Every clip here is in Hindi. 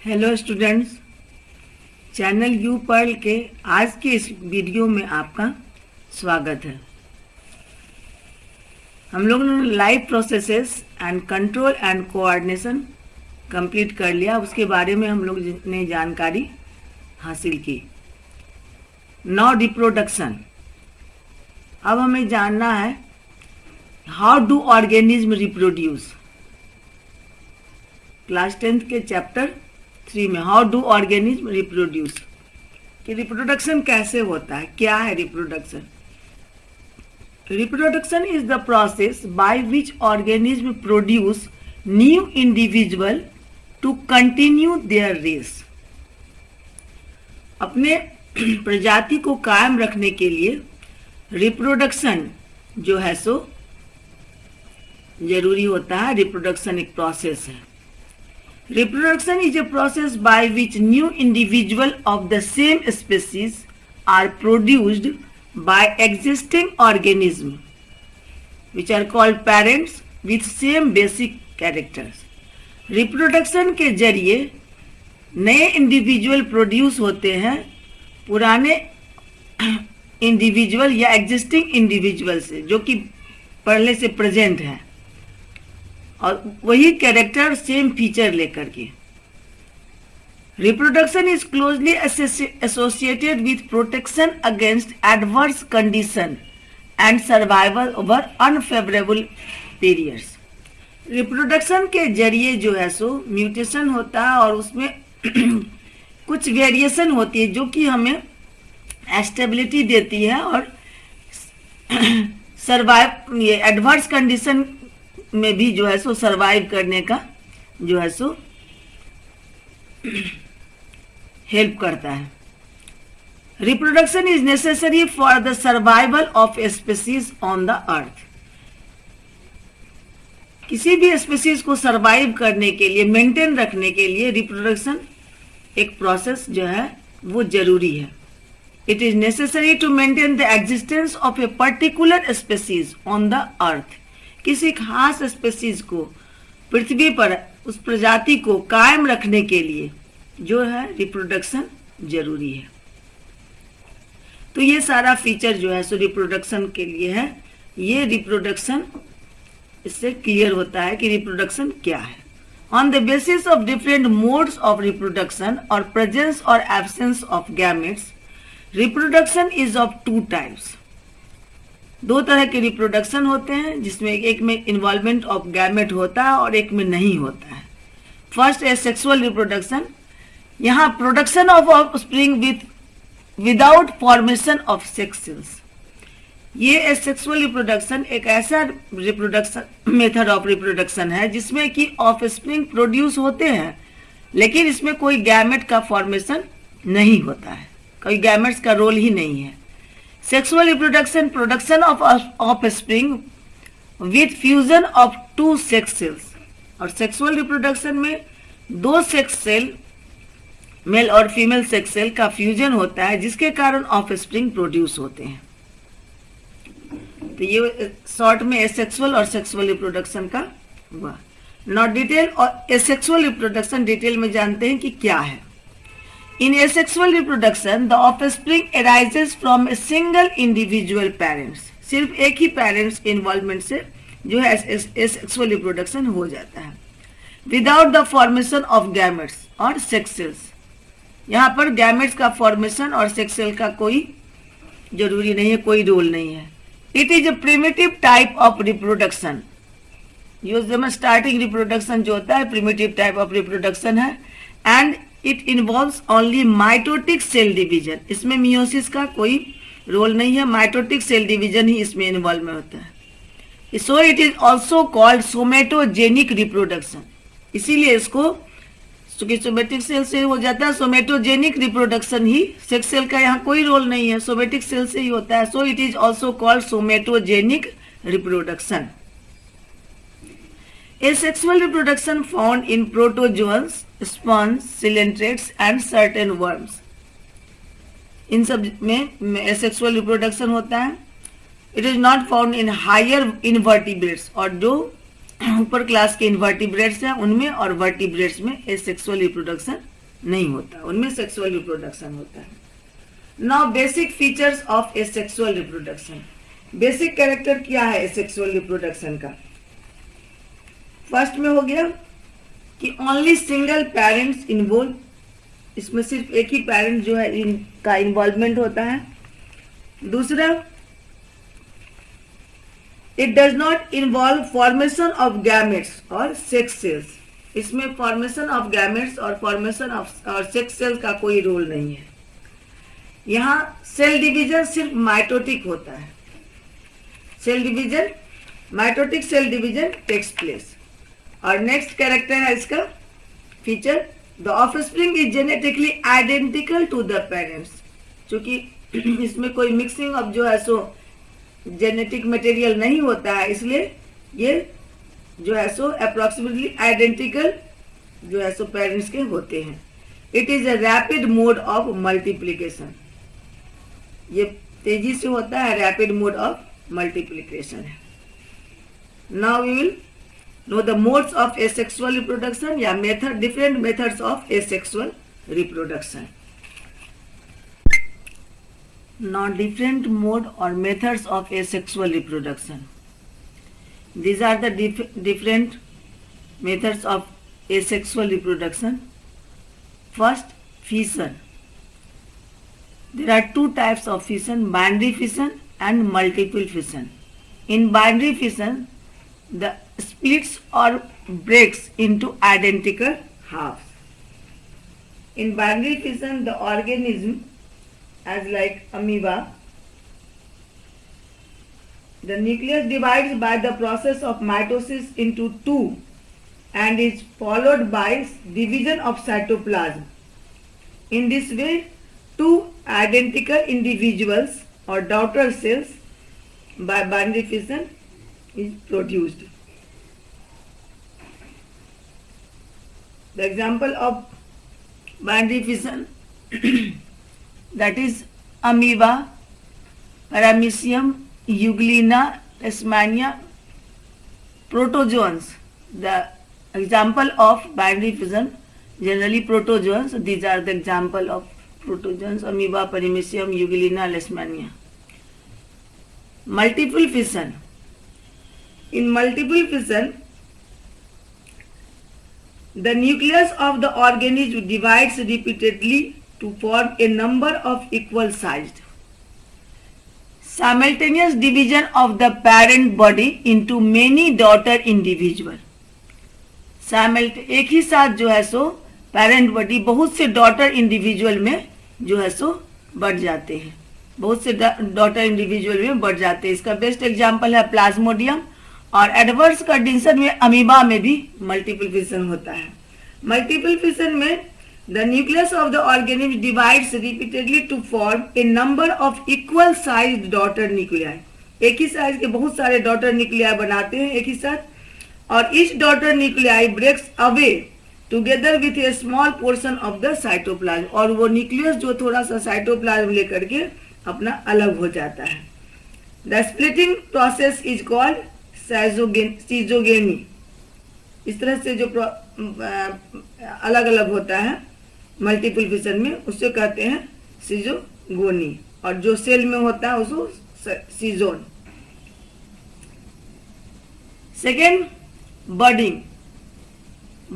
Hello students, channel U Pearl के आज के इस वीडियो में आपका स्वागत है। हम लोगों ने life processes and control and coordination complete कर लिया। उसके बारे में हम लोग ने जानकारी हासिल की। Now reproduction. अब हमें जानना है how do organism reproduce. Class 10th के चैप्टर 3 में हाउ डू ऑर्गेनिज्म रिप्रोड्यूस कि रिप्रोडक्शन कैसे होता है, क्या है reproduction. Reproduction is the process by which organism produce new individual to continue their race. अपने प्रजाति को कायम रखने के लिए रिप्रोडक्शन जो है सो जरूरी होता है। रिप्रोडक्शन एक प्रोसेस है। Reproduction is a process by which new individuals of the same species are produced by existing organisms, which are called parents with same basic characters. Reproduction के जरिए नए इंडिविजुअल प्रोड्यूस होते हैं पुराने इंडिविजुअल या एग्जिस्टिंग इंडिविजुअल से, जो कि पहले से प्रेजेंट है और वही कैरेक्टर सेम फीचर लेकर के। Reproduction is closely associated with protection against adverse condition and survival over unfavourable periods. Reproduction के जरिए जो है सो म्यूटेशन होता है और उसमें कुछ वेरिएशन होती है जो कि हमें स्टेबिलिटी देती है और सर्वाइव ये एडवर्स कंडीशन में भी जो है सो सरवाइव करने का जो है सो हेल्प करता है। Reproduction is necessary for the survival of species on the earth. किसी भी स्पीसीज को सरवाइव करने के लिए, मेंटेन रखने के लिए रिप्रोडक्शन एक प्रोसेस जो है वो जरूरी है। It is necessary to maintain the existence of a particular species on the earth. किसी खास स्पीसीज को पृथ्वी पर, उस प्रजाति को कायम रखने के लिए जो है रिप्रोडक्शन जरूरी है। तो ये सारा फीचर जो है सो रिप्रोडक्शन के लिए है। ये रिप्रोडक्शन इससे क्लियर होता है कि रिप्रोडक्शन क्या है। On the basis of different modes of reproduction और प्रेजेंस और absence of gametes, reproduction is of two types. दो तरह के रिप्रोडक्शन होते हैं, जिसमें एक में इन्वॉल्वमेंट ऑफ गैमेट होता है और एक में नहीं होता है। फर्स्ट है सेक्सुअल रिप्रोडक्शन। यहाँ production of offspring without formation of sex cells. ये सेक्सुअल रिप्रोडक्शन एक ऐसा रिप्रोडक्शन मेथड ऑफ रिप्रोडक्शन है जिसमें कि ऑफस्प्रिंग प्रोड्यूस होते हैं लेकिन इसमें कोई गैमेट का फॉर्मेशन नहीं होता है, कोई गैमेट्स का रोल ही नहीं है। Sexual reproduction, production of offspring with fusion of two sex cells। और सेक्सुअल रिप्रोडक्शन में दो सेक्स सेल, मेल और फीमेल सेक्स सेल का फ्यूजन होता है जिसके कारण ऑफस्प्रिंग प्रोड्यूस होते हैं। तो ये शॉर्ट में एसेक्सुअल और सेक्सुअल रिप्रोडक्शन का हुआ। नॉट डिटेल और एसेक्सुअल रिप्रोडक्शन डिटेल में जानते हैं कि क्या है। In asexual reproduction, the offspring arises from a single individual parents। सिर्फ एक ही पेरेंट्स के इन्वॉल्वमेंट से जो है asexual रिप्रोडक्शन हो जाता है। Without the formation of gametes और sex cells। यहाँ पर गैमेट्स का फॉर्मेशन और सेक्स सेल का कोई जरूरी नहीं है, कोई रोल नहीं है। It is a primitive type of reproduction। ये स्टार्टिंग रिप्रोडक्शन जो होता है प्रिमिटिव टाइप ऑफ रिप्रोडक्शन है। And it involves only mitotic cell division. इसमें मियोसिस का कोई रोल नहीं है, माइटोटिक सेल डिवीजन ही इसमें इन्वॉल्व में होता है। So it is also called somatogenic reproduction. इसीलिए इसको सोमेटिक सेल से हो जाता है। सोमेटोजेनिक रिप्रोडक्शन ही, सेक्स सेल का यहाँ कोई रोल नहीं है, सोमेटिक सेल से ही होता है। So it is also called somatogenic reproduction. Asexual reproduction found in protozoans, sponges, coelentrates and certain worms। इन सब में asexual reproduction होता है। It is not found in higher invertebrates। और जो ऊपर क्लास के इन्वर्टिब्रेट्स हैं उनमें और वर्टिब्रेट्स में asexual reproduction नहीं होता, उनमें सेक्सुअल रिप्रोडक्शन होता है। Now basic features of A sexual reproduction. Basic character क्या है सेक्सुअल रिप्रोडक्शन का? फर्स्ट में हो गया कि ओनली सिंगल पेरेंट्स इन्वॉल्व, इसमें सिर्फ एक ही पेरेंट जो है इनका इन्वॉल्वमेंट होता है। दूसरा, it does not involve formation of gametes और सेक्स सेल्स, इसमें फॉर्मेशन ऑफ गैमेट्स और फॉर्मेशन ऑफ और सेक्स सेल्स का कोई रोल नहीं है। यहाँ सेल डिवीजन सिर्फ माइटोटिक होता है, cell division, mitotic cell division takes place. और नेक्स्ट कैरेक्टर है इसका feature, the offspring is genetically identical to the parents, क्योंकि इसमें कोई मिक्सिंग ऑफ जो है सो जेनेटिक मटेरियल नहीं होता है, इसलिए ये जो है सो अप्रोक्सीमेटली आइडेंटिकल जो है सो पेरेंट्स के होते हैं। It is a rapid mode of multiplication, ये तेजी से होता है, रैपिड मोड ऑफ मल्टीप्लीकेशन है। Now we will know the modes of asexual reproduction या method, different methods of asexual reproduction. Now different mode or methods of asexual reproduction. These are the different methods of asexual reproduction. First, fission. There are two types of fission, binary fission and multiple fission. In binary fission, the splits or breaks into identical halves. In binary fission, the organism as like amoeba, the nucleus divides by the process of mitosis into two and is followed by division of cytoplasm. In this way, two identical individuals or daughter cells by binary fission is produced. The example of binary fission that is amoeba, paramecium, euglena, leishmania, protozoans. The example of binary fission, generally protozoans, these are the example of protozoans, amoeba, paramecium, euglena, leishmania. Multiple fission. In multiple fission, the nucleus of the organism divides repeatedly to form a number of equal sized. Simultaneous division of the parent body into many daughter individual. एक ही साथ जो है सो पेरेंट बॉडी बहुत से डॉटर इंडिविजुअल में जो है सो बढ़ जाते हैं, बहुत से डॉटर इंडिविजुअल में बढ़ जाते हैं। इसका बेस्ट एग्जांपल है प्लाज्मोडियम, और एडवर्स कंडीशन में अमीबा में भी मल्टीपल फिशन होता है। मल्टीपल फिशन में the nucleus of the organism divides repeatedly to form a number of equal sized daughter nuclei. एक ही साइज के बहुत सारे डॉटर न्यूक्लियाई बनाते हैं एक ही साथ, और each daughter nuclei breaks away together with a small portion of the cytoplasm, और वो न्यूक्लियस जो थोड़ा सा साइटोप्लाज्म लेकर के अपना अलग हो जाता है। The splitting process is called सीजोगेनी। इस तरह से जो अलग अलग होता है मल्टीपल फिशन में उससे कहते हैं सीजोगोनी, और जो सेल में होता है उसको सीजोन। Second, budding.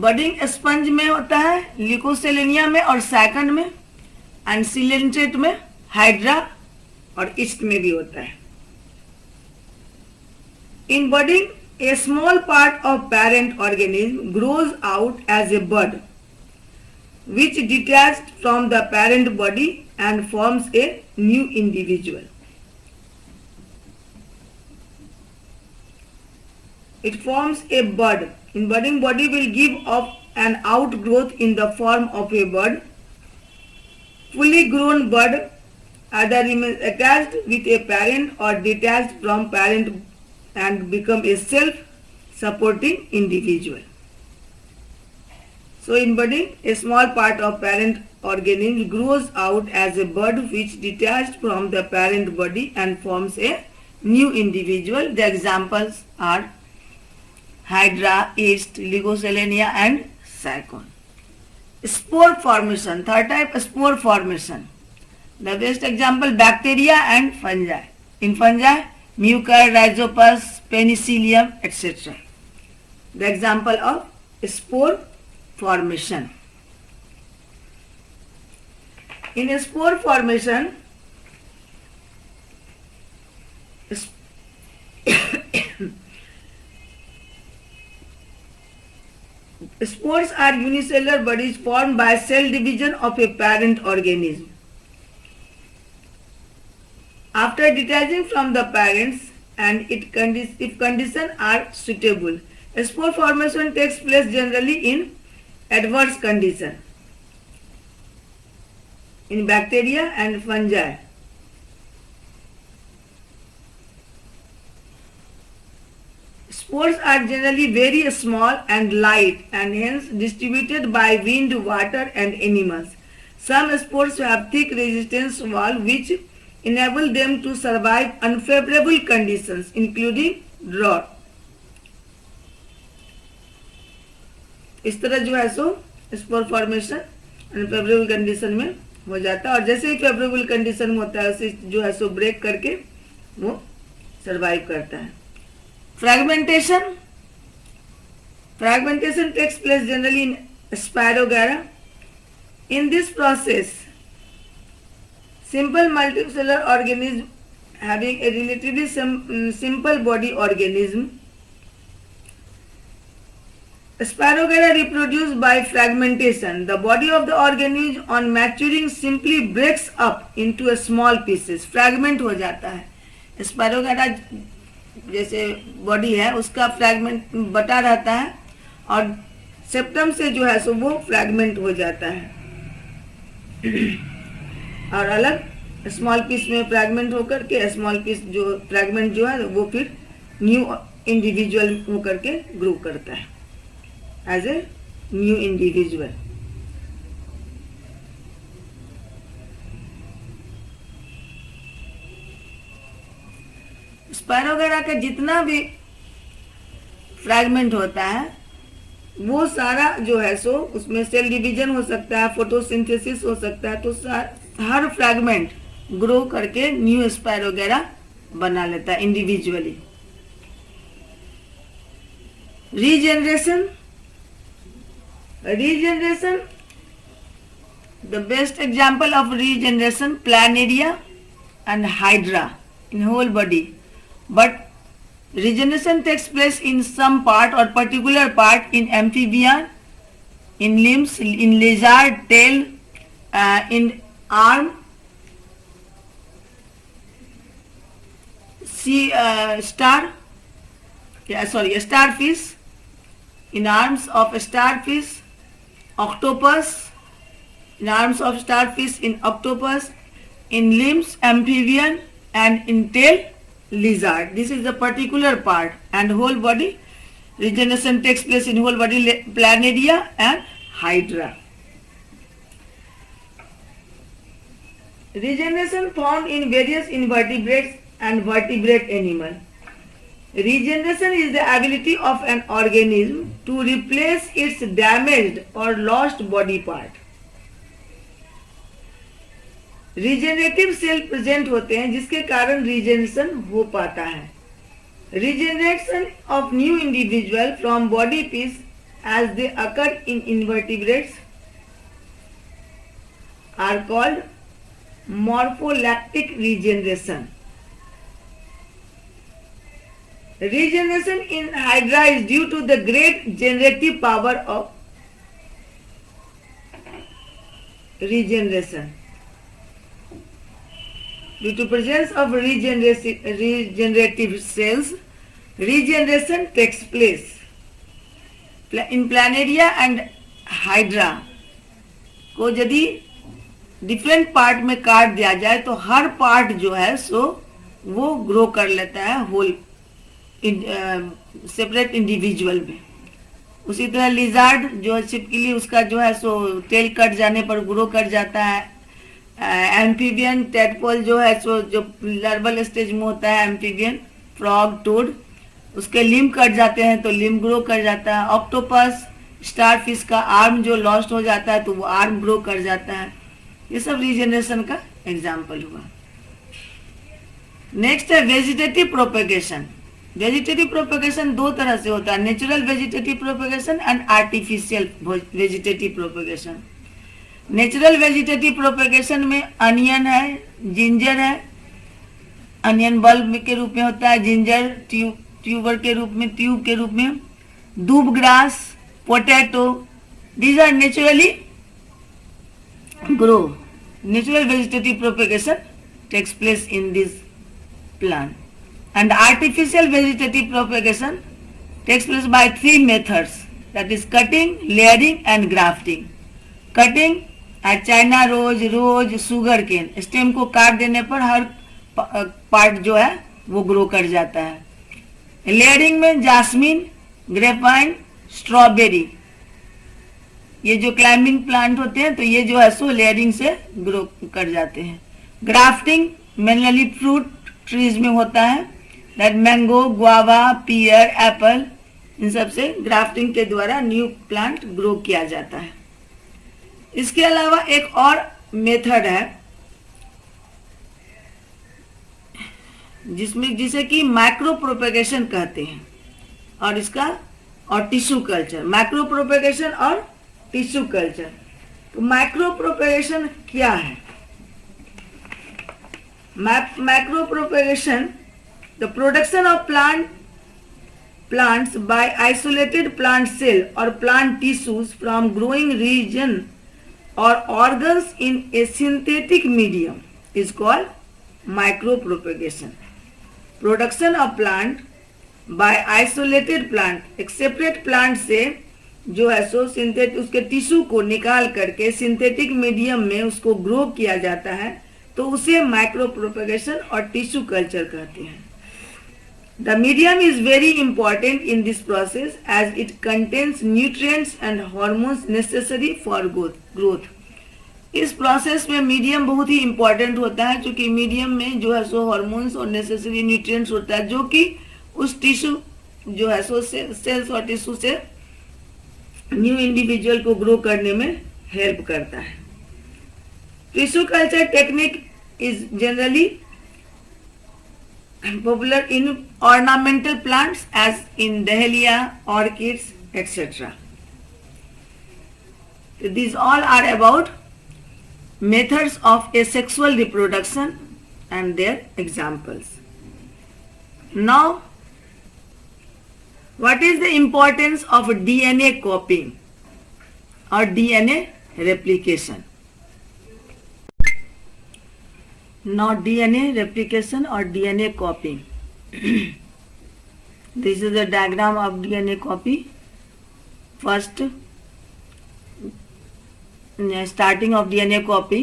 बडिंग स्पंज में होता है, लिकोसेलेनिया में और सैकंड में, एंड सिलेंट्रेट में, हाइड्रा और ईस्ट में भी होता है। In budding, a small part of parent organism grows out as a bud which detached from the parent body and forms a new individual. It forms a bud. In budding, body will give off an outgrowth in the form of a bud. Fully grown bud either remains attached with a parent or detached from parent and become a self-supporting individual. So in budding, a small part of parent organism grows out as a bud which detached from the parent body and forms a new individual. The examples are Hydra, yeast, Ligoselenia and Sycon. Now we will see the different methods of asexual reproduction. spore formation. Third type, spore formation. The best example, bacteria and fungi. In fungi, Mucor, Rhizopus, Penicillium, etc. The example of spore formation. In spore formation, spores are unicellular bodies formed by cell division of a parent organism. After detaching from the parents and if conditions are suitable, spore formation takes place generally in adverse conditions in bacteria and fungi. Spores are generally very small and light and hence distributed by wind, water and animals. Some spores have thick resistance wall which enable them to survive unfavorable conditions including drought. इस तरह जो है सो स्पोर फॉर्मेशन अनफेवरेबल कंडीशन में हो जाता है और जैसे ही फेवरेबल कंडीशन में होता है उसे जो है सो ब्रेक करके वो सरवाइव करता है. Fragmentation takes place generally in Spirogyra. In this process, simple multicellular organism having a relatively simple body organism, Spirogyra reproduce by fragmentation. The body of the organism on maturing simply breaks up into a small pieces. Fragment हो जाता है. Spirogyra जैसे बॉडी है उसका फ्रैगमेंट बटा रहता है और सेप्टम से जो है सो वो फ्रैगमेंट हो जाता है और अलग स्मॉल पीस में फ्रैगमेंट होकर के स्मॉल पीस जो फ्रैगमेंट जो है वो फिर न्यू इंडिविजुअल होकर के ग्रो करता है as a new individual. Spirogyra का जितना भी फ्रैगमेंट होता है वो सारा जो है सो उसमें सेल डिवीजन हो सकता है, फोटोसिंथेसिस हो सकता है, तो हर फ्रैगमेंट ग्रो करके न्यू स्पायरोगैरा बना लेता है individually. Regeneration the best example of regeneration Planaria and hydra in whole body, but regeneration takes place in some part or particular part in amphibian, in limbs, in lizard tail, in arm, starfish, in arms of starfish, octopus, in arms of starfish, in octopus, in limbs amphibian and in tail lizard. This is the particular part, and whole body regeneration takes place in whole body planaria and hydra. Regeneration found in various invertebrates and vertebrate animal. Regeneration is the ability of an organism to replace its damaged or lost body part. Regenerative cell present होते हैं जिसके कारण रिजेनरेशन हो पाता है. Regeneration of new individual from body piece as they occur in invertebrates are called morpholactic regeneration. Regeneration in hydra is due to the great generative power of regeneration. Due to presence of regenerative cells, regeneration takes place. In planaria and hydra को यदि डिफरेंट पार्ट में काट दिया जाए तो हर पार्ट जो है सो वो ग्रो कर लेता है होल सेपरेट इंडिविजुअल में. उसी तरह लिजार्ड जो छिपकली उसका जो है सो टेल कट जाने पर ग्रो कर जाता है. एम्फीबियन टेडपोल जो है सो जो लार्वल स्टेज में होता है एम्फीबियन फ्रॉग टोड उसके लिम्ब कट जाते हैं तो लिम्ब ग्रो कर जाता है. ऑक्टोपस स्टार फिश का आर्म जो लॉस्ट हो जाता है तो वो आर्म ग्रो कर जाता है। ये सब रीजनरेशन का एग्जाम्पल हुआ। नेक्स्ट है वेजिटेटिव प्रोपेगेशन। वेजिटेटिव प्रोपेगेशन दो तरह से होता है, natural vegetative propagation and artificial vegetative propagation. Natural vegetative propagation में अनियन है, जिंजर है, अनियन बल्ब के रूप में होता है, जिंजर ट्यूबर के रूप में, ट्यूब के रूप में, दूब grass, potato, these are naturally grow. Natural vegetative propagation takes place in this plant, and artificial vegetative propagation takes place by three methods, that is cutting, layering and grafting. Cutting at China rose, sugar cane, stem को काट देने पर हर पार्ट जो है वो ग्रो कर जाता है। लेयरिंग में जास्मिन, ग्रेपाइन, स्ट्रॉबेरी, ये जो क्लाइंबिंग प्लांट होते हैं तो ये जो है सो लेयरिंग से ग्रो कर जाते हैं। ग्राफ्टिंग मेनली फ्रूट ट्रीज में होता है, that mango, guava, pear, apple, इन सब से ग्राफ्टिंग के द्वारा न्यू प्लांट ग्रो किया जाता है। इसके अलावा एक और मेथड है जिसे कि माइक्रो प्रोपेगेशन कहते हैं, और इसका और टिश्यू कल्चर, माइक्रो प्रोपेगेशन और टिश्यू कल्चर। तो माइक्रो प्रोपेगेशन क्या है? Macro propagation, the production of plants by isolated plant cell or plant tissues from growing region or organs in a synthetic medium is called micro propagation. Production of plant by isolated plant, एक सेपरेट प्लांट से जो है सो सिंथेटिक उसके टिश्यू को निकाल करके सिंथेटिक मीडियम में उसको ग्रो किया जाता है, तो उसे माइक्रो प्रोपेगेशन और टिश्यू कल्चर कहते हैं। The medium is very important in this process as it contains nutrients and hormones necessary for growth. इस प्रोसेस में मीडियम बहुत ही इंपॉर्टेंट होता है, क्योंकि मीडियम में जो है सो हॉर्मोन्स और नेसेसरी न्यूट्रिएंट्स होता है, जो कि उस टिश्यू जो है सो सेल्स और टिश्यू से न्यू इंडिविजुअल को ग्रो करने में हेल्प करता है। Tissue culture technique is generally popular in ornamental plants as in dahlia, orchids, etc. These all are about methods of asexual reproduction and their examples. Now, what is the importance of DNA copying or DNA replication? Now DNA replication or DNA copying. This is the diagram of DNA copy. First, starting of DNA copy,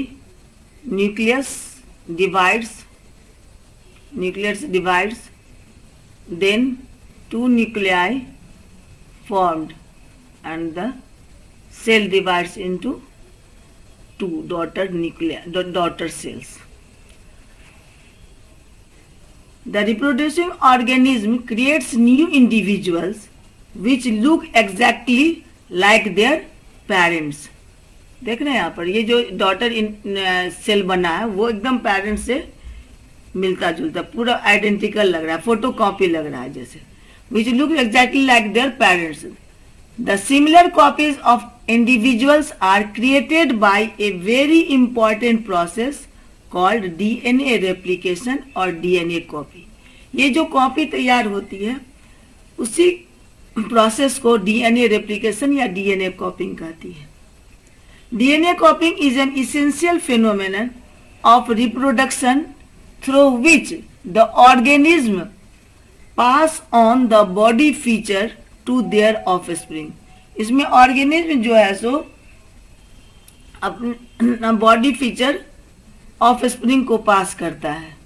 nucleus divides, then two nuclei formed and the cell divides into two daughter cells. The reproducing organism creates new individuals which look exactly like their parents. देख रहे हैं यहाँ पर ये जो डॉटर सेल बना है वो एकदम पेरेंट्स से मिलता जुलता, पूरा आइडेंटिकल लग रहा है, फोटो कॉपी लग रहा है जैसे, which look exactly like their parents. The similar copies of individuals are created by a very important process called DNA replication और DNA copy. ये जो कॉपी तैयार होती है उसी प्रोसेस को DNA replication या DNA copying कहती है। DNA copying is an essential phenomenon of reproduction through which the organism pass on the body feature to their offspring. इसमें ऑर्गेनिज्म जो है सो अपना बॉडी फीचर ऑफ स्प्रिंग को पास करता है।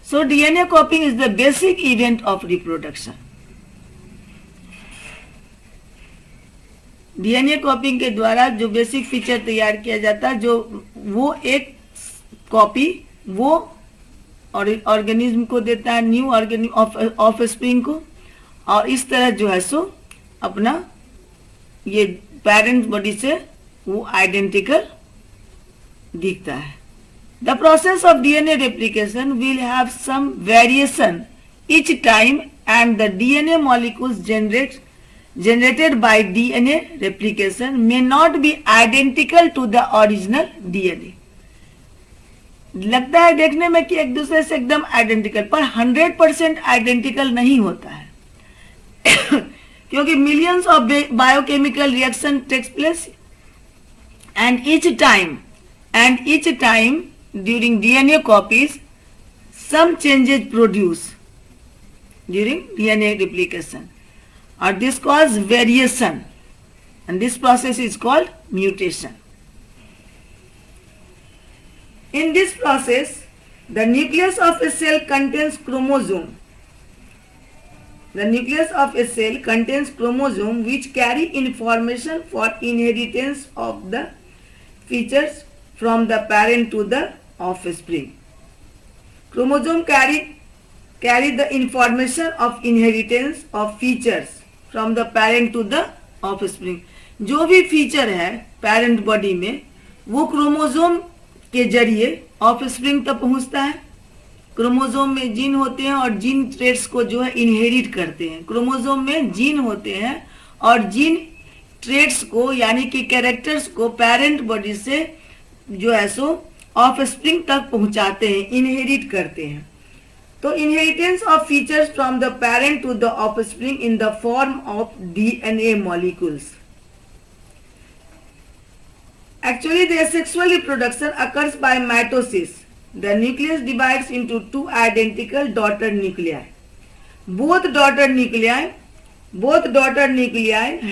So DNA कॉपिंग is the basic event of reproduction. DNA कॉपिंग के द्वारा जो बेसिक फीचर तैयार किया जाता है, जो वो एक कॉपी वो ऑर्गेनिज्म को देता है, न्यू ऑर्गेनिज्म ऑफ स्प्रिंग को, और इस तरह जो है सो अपना ये पेरेंट बॉडी से वो आइडेंटिकल दिखता है। The process of DNA replication will have some variation each time and the DNA molecules generated by DNA replication may not be identical to the original DNA। लगता है देखने में कि एक दूसरे से एकदम आइडेंटिकल, पर 100% आइडेंटिकल नहीं होता है क्योंकि millions of biochemical reaction takes place and each time during DNA copies some changes produce during DNA replication, or this causes variation, and this process is called mutation. In this process, the nucleus of a cell contains chromosome. The nucleus of a cell contains chromosome which carry information for inheritance of the features from the parent to the offspring. Chromosome carry the information of inheritance of features from the parent to the offspring। जो भी फीचर है पेरेंट बॉडी में वो क्रोमोजोम के जरिए ऑफस्प्रिंग तक पहुंचता है। क्रोमोजोम में जीन होते हैं और जीन ट्रेट्स को जो है इनहेरिट करते हैं। क्रोमोजोम में जीन होते हैं और जीन ट्रेट्स को यानी कि कैरेक्टर्स को पेरेंट बॉडी से जो है सो ऑफस्प्रिंग तक पहुंचाते हैं, इनहेरिट करते हैं। तो inheritance of features from the parent to the offspring in the form of DNA molecules. Actually, the asexual reproduction occurs by mitosis. The nucleus divides into two identical daughter nuclei. Both daughter nuclei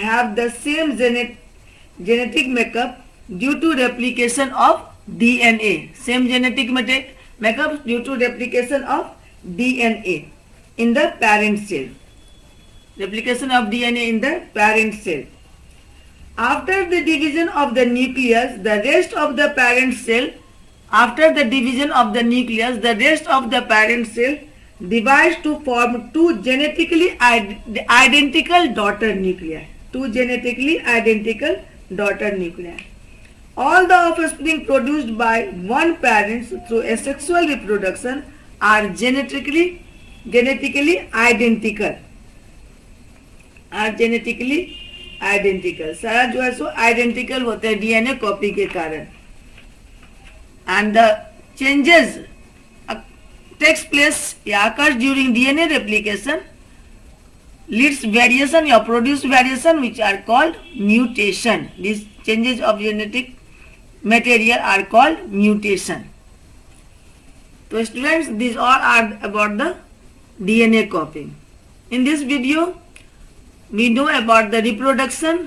have the same genetic makeup due to replication of DNA. Same genetic makeup due to replication of DNA in the parent cell. Replication of DNA in the parent cell. After the division of the nucleus, the rest of the parent cell divides to form two genetically identical daughter nuclei. All the offspring produced by one parent through asexual reproduction are genetically identical. सारा जो है सो आइडेंटिकल होते हैं डीएनए कॉपी के कारण। And the changes takes place या occurs during DNA replication leads variation या produce variation which are called mutation. This changes of genetic material are called mutation. तो students, this all are about the DNA copying. In this video we know about the reproduction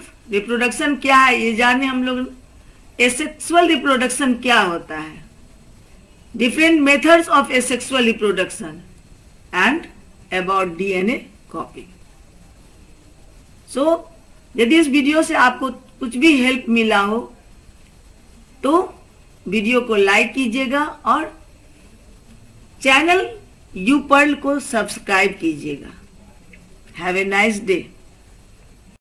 क्या है ये जाने हम लोग। asexual reproduction क्या होता है, different methods of asexual reproduction and about DNA copying। so यदि इस वीडियो से आपको कुछ भी हेल्प मिला हो तो वीडियो को लाइक कीजिएगा और चैनल यू पर्ल को सब्सक्राइब कीजिएगा। Have a nice day.